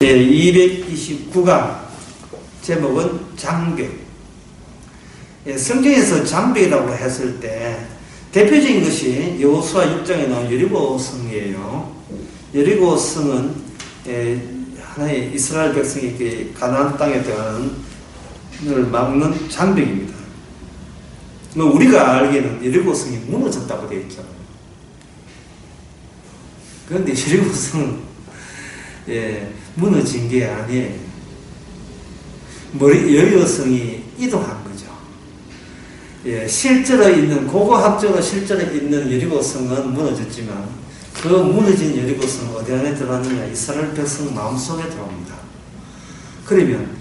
229강 제목은 장벽. 성경에서 장벽이라고 했을 때 대표적인 것이 여호수아 6장에 나온 여리고성이에요. 여리고성은 하나의 이스라엘 백성이 가나안 땅에 들어가는 걸 막는 장벽입니다. 우리가 알기에는 여리고성이 무너졌다고 되어 있죠. 그런데 여리고성은 무너진 게 아니에요. 여리고성이 이동한 거죠. 실제로 있는, 고고학적으로 실제로 있는 여리고성은 무너졌지만 그 무너진 여리고성은 어디 안에 들어갔느냐? 이스라엘 백성 마음속에 들어옵니다. 그러면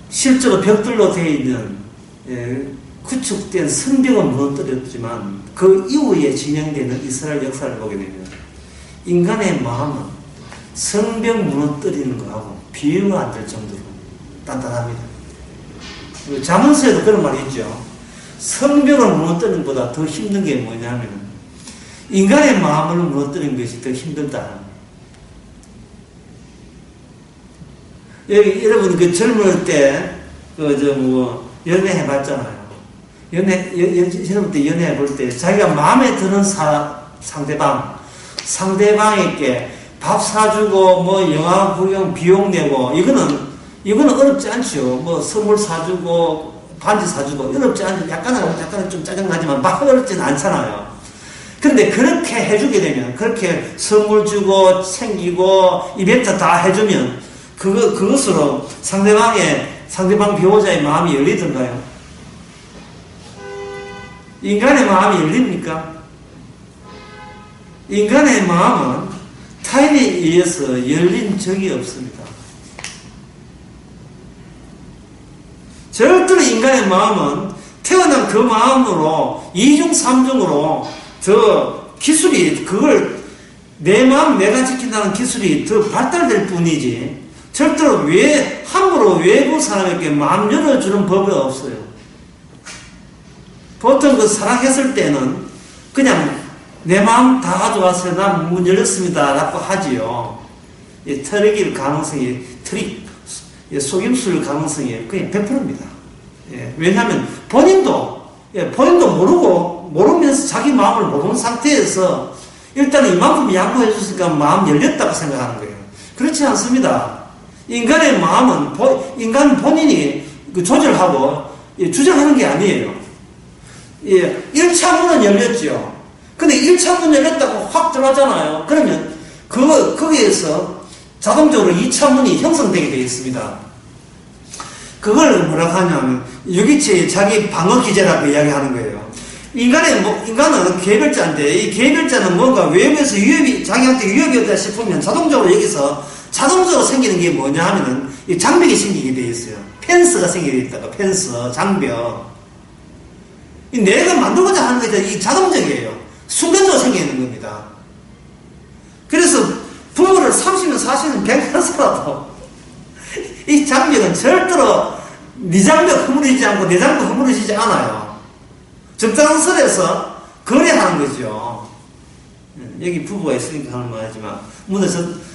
실제로 벽돌로 되어 있는 구축된 성벽은 무너뜨렸지만 그 이후에 진행되는 이스라엘 역사를 보게 되면 인간의 마음은 성벽 무너뜨리는 거하고 비교가 안 될 정도로 단단합니다. 잠언서에도 그런 말이 있죠. 성벽을 무너뜨리는 것보다 더 힘든 게 뭐냐면 인간의 마음을 무너뜨리는 것이 더 힘들다. 여러분 젊을 때 연애 해봤잖아요. 젊을 때 연애 해볼 때 자기가 마음에 드는 상대방에게 밥 사주고 영화 구경 비용 내고 이거는 어렵지 않죠. 선물 사주고 반지 사주고 어렵지 않죠. 약간은 좀 짜증나지만 막 어렵지는 않잖아요. 그런데 그렇게 해주게 되면, 그렇게 선물 주고 챙기고 이벤트 다 해주면 그것으로 상대방 배우자의 마음이 열리던가요? 인간의 마음이 열립니까? 인간의 마음은 타인에 의해서 열린 적이 없습니다. 절대로 인간의 마음은 태어난 그 마음으로 이중 삼중으로 내 마음 내가 지킨다는 기술이 더 발달될 뿐이지 절대로 함부로 외부 사람에게 마음 열어주는 법이 없어요. 보통 사랑했을 때는 그냥 내 마음 다 가져와서 나 문 열렸습니다 라고 하지요. 털어길 가능성이, 속임수일 가능성이 그냥 100%입니다. 왜냐하면 본인도 모르면서 자기 마음을 모르는 상태에서 일단은 이만큼 양보해 줬으니까 마음 열렸다고 생각하는 거예요. 그렇지 않습니다. 인간의 마음은 인간 본인이 조절하고 주장하는 게 아니에요. 1차 문은 열렸죠. 근데 1차 문 열렸다고 확 들어가잖아요. 그러면 거기에서 자동적으로 2차 문이 형성되게 되어 있습니다. 그걸 뭐라고 하냐면 유기체의 자기 방어 기제라고 이야기하는 거예요. 인간은 계별자인데 이 계별자는 뭔가 외부에서 자기한테 위협이 없다 싶으면 자동적으로 여기서 생기는 게 뭐냐 하면은 이 장벽이 생기게 되어 있어요. 펜스가 생기게 되어 있다가 펜스, 장벽. 내가 만들고자 하는 게 이 자동적이에요. 순간적으로 생기는 겁니다. 그래서 부모를 30년, 40년, 100년 살아도 이 장벽은 절대로 네 장벽 허물어지지 않고 내 장벽 허물어지지 않아요. 적당한 선에서 거래하는 거죠. 여기 부부가 있으니까 하는 말 하지만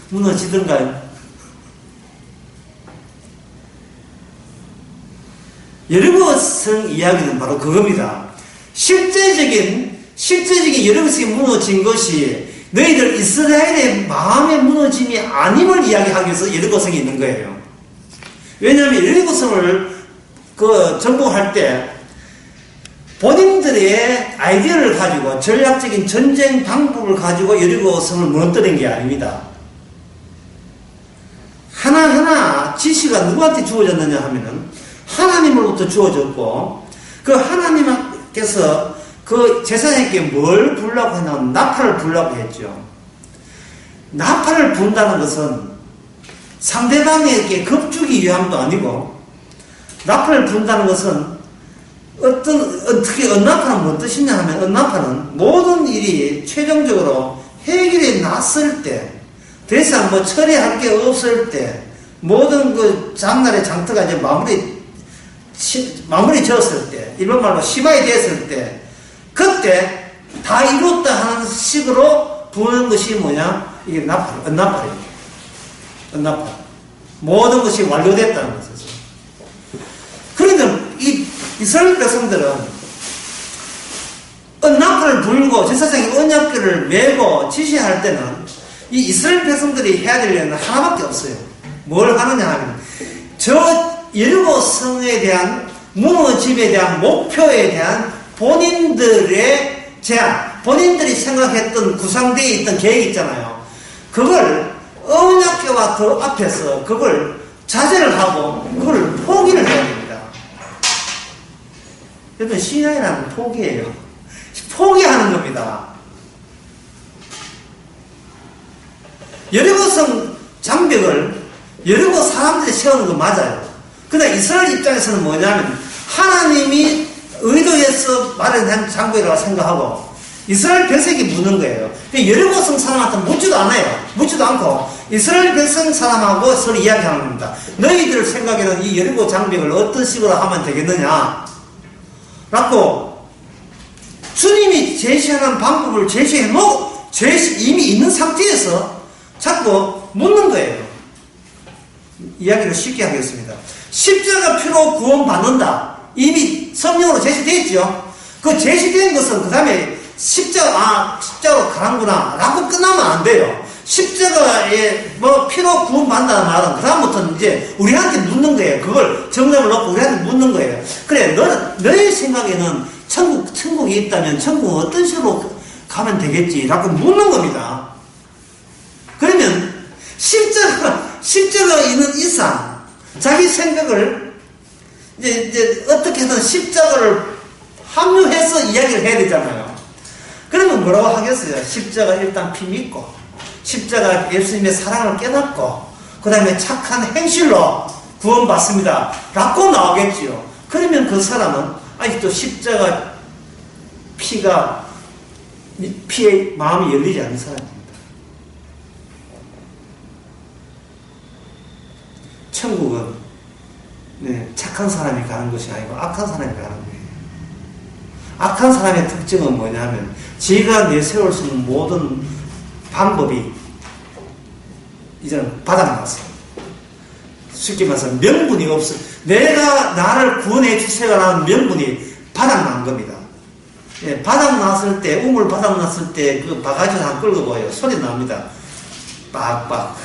무너지던가요? 여리고성 이야기는 바로 그겁니다. 실제적인 여리고성이 무너진 것이 너희들 이스라엘의 마음의 무너짐이 아님을 이야기하기 위해서 여리고성이 있는 거예요. 왜냐하면 여리고성을 정복할 때 본인들의 아이디어를 가지고 전략적인 전쟁 방법을 가지고 여리고성을 무너뜨린 게 아닙니다. 하나하나 지시가 누구한테 주어졌느냐 하면은 하나님으로부터 주어졌고 그 하나님께서 그 제사장에게 뭘 부으라고 했냐면 나팔을 부으라고 했죠. 나팔을 분다는 것은 상대방에게 겁주기 위함도 아니고 나팔을 분다는 것은 어떻게 언나팔은 무슨 뜻이냐 하면 언나팔은 모든 일이 최종적으로 해결이 났을 때 더 이상 처리할 게 없을 때 모든 장날의 장터가 이제 마무리 지었을 때 일본 말로 시바이 됐을 때 그때 다 이뤘다 하는 식으로 부는 것이 뭐냐? 이게 언나팔입니다. 언나팔. 모든 것이 완료됐다는 것이죠. 그러니까 이 이스라엘 백성들은 언약궤를 불고 제사장이 언약궤를 메고 지시할 때는 이 이스라엘 백성들이 해야 될 일은 하나밖에 없어요. 뭘 하느냐 하면 저 여리고 성에 대한 무너짐에 대한 목표에 대한 본인들의 제안, 본인들이 생각했던 구상되어 있던 계획이 있잖아요. 그걸 언약궤와 그 앞에서 그걸 자제를 하고 그걸 포기를 해야 됩니다. 여러분 신앙이라는 포기예요. 포기하는 겁니다. 여리고성 장벽을 여리고 사람들이 세우는 건 맞아요. 그러나 이스라엘 입장에서는 뭐냐면 하나님이 의도해서 마련한 장벽이라고 생각하고 이스라엘 백성이 묻는 거예요. 여리고성 사람한테 묻지도 않아요. 묻지도 않고 이스라엘 백성 사람하고 서로 이야기하는 겁니다. 너희들 생각에는 이 여리고 장벽을 어떤 식으로 하면 되겠느냐 라고 주님이 제시하는 방법을 제시해놓고 이미 있는 상태에서 자꾸 묻는 거예요. 이야기를 쉽게 하겠습니다. 십자가 피로 구원받는다. 이미 성령으로 제시되어 있죠. 그 제시된 것은 그 다음에 십자가로 가는구나 라고 끝나면 안 돼요. 십자가에 피로 구원받는다는 말은 그 다음부터는 이제 우리한테 묻는 거예요. 그걸 정답을 넣고 우리한테 묻는 거예요. 그래, 너의 생각에는 천국이 있다면 천국은 어떤 식으로 가면 되겠지 라고 묻는 겁니다. 그러면 십자가 있는 이상 자기 생각을 이제 어떻게든 십자가를 합류해서 이야기를 해야 되잖아요. 그러면 뭐라고 하겠어요? 십자가 일단 피 믿고 십자가 예수님의 사랑을 깨닫고 그 다음에 착한 행실로 구원받습니다 라고 나오겠지요. 그러면 그 사람은 아직도 십자가 피에 마음이 열리지 않는 사람입니다. 천국은 착한 사람이 가는 것이 아니고 악한 사람이 가는 거예요. 악한 사람의 특징은 뭐냐면 지가 내세울 수 있는 모든 방법이 이제는 바닥났어요. 쉽게 말해서 명분이 없어요. 내가 나를 구원해 주세요라는 명분이 바닥난 겁니다. 바닥났을 때, 우물 바닥났을 때 그 바가지를 한 끌고 보여요. 소리 납니다. 빡빡.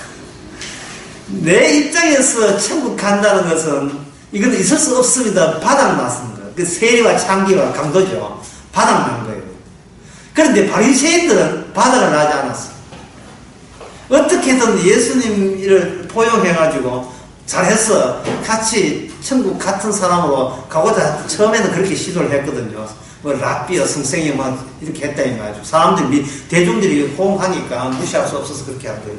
내 입장에서 천국 간다는 것은 이건 있을 수 없습니다. 바닥났습니다. 그 세리와 창기와 강도죠. 바닥난 거예요. 그런데 바리새인들은 바닥을 나지 않았어요. 어떻게든 예수님을 포용해가지고 잘했어. 같이 천국 같은 사람으로 가고자 처음에는 그렇게 시도를 했거든요. 랍비어 성생이 막 이렇게 했다 이거죠. 사람들이 대중들이 호응하니까 무시할 수 없어서 그렇게 한 거예요.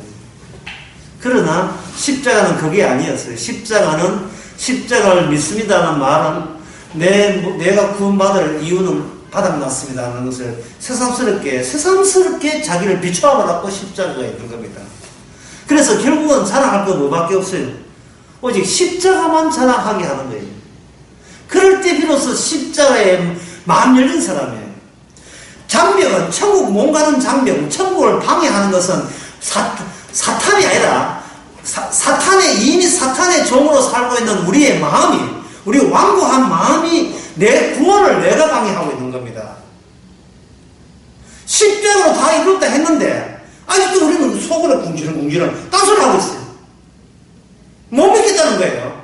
그러나 십자가는 그게 아니었어요. 십자가를 믿습니다는 말은 내가 구원받을 이유는 바닥났습니다 하는 것을 새삼스럽게 자기를 비추어받았고 십자가가 있는 겁니다. 그래서 결국은 자랑할 건 뭐밖에 없어요. 오직 십자가만 자랑하게 하는 거예요. 그럴 때 비로소 십자가에 마음 열린 사람이에요. 장벽은 천국 못 가는 장벽, 천국을 방해하는 것은 사탄이 아니라 이미 사탄의 종으로 살고 있는 우리의 마음이, 우리 완고한 마음이 내 구원을 내가 방해하고 있는 겁니다. 십자가로 다 이뤘다 했는데 아직도 우리는 속으로 궁지렁궁지렁 딴소리 하고 있어요. 못 믿겠다는 거예요.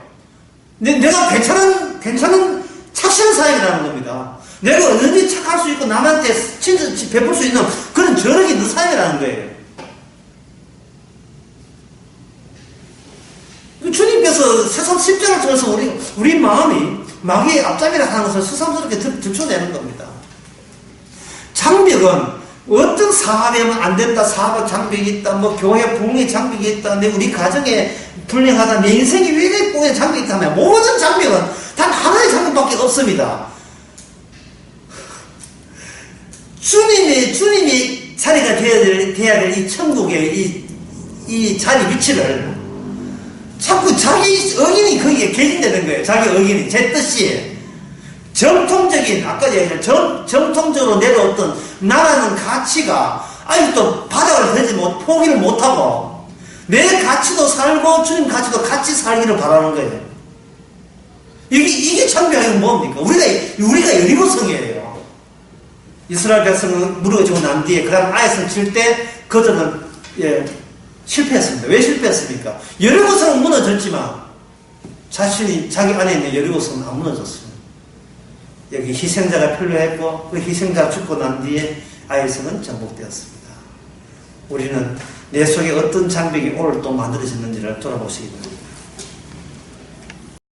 내가 괜찮은 착실한 사람이라는 겁니다. 내가 언제든지 착할 수 있고 남한테 친절 베풀 수 있는 그런 저력이 있는 사람이라는 거예요. 주님께서 세상 십자가를 통해서 우리 마음이 마귀의 앞잡이라 하는 것을 새삼스럽게 들춰내는 겁니다. 장벽은 어떤 사업이면 안 된다, 사업 장벽이 있다, 교회 부흥의 장벽이 있다, 우리 가정에 불행하다, 내 인생이 왜 이렇게 부흥의 장벽이 있다 하면 모든 장벽은 단 하나의 장벽밖에 없습니다. 주님이 자리가 돼야 될 이 천국의 이 자리 위치를 자꾸 자기 의견이 거기에 개진되는 거예요. 자기 의견이, 제 뜻이. 정통적인, 아까 얘기한 정통적으로 내려왔던 나라는 가치가 아직도 바닥을 포기를 못하고 내 가치도 살고 주님 가치도 같이 살기를 바라는 거예요. 이게 창조하는 뭡니까? 우리가 여리고성이에요. 이스라엘 백성은 무너지고 난 뒤에 그 다음 아이성 칠 때 그들은 실패했습니다. 왜 실패했습니까? 여리고성은 무너졌지만 자기 안에 있는 여리고성은 안 무너졌습니다. 여기 희생자가 필요했고 그 희생자가 죽고 난 뒤에 아이성은 정복되었습니다. 우리는 내 속에 어떤 장벽이 오늘 또 만들어졌는지를 돌아보시기 바랍니다.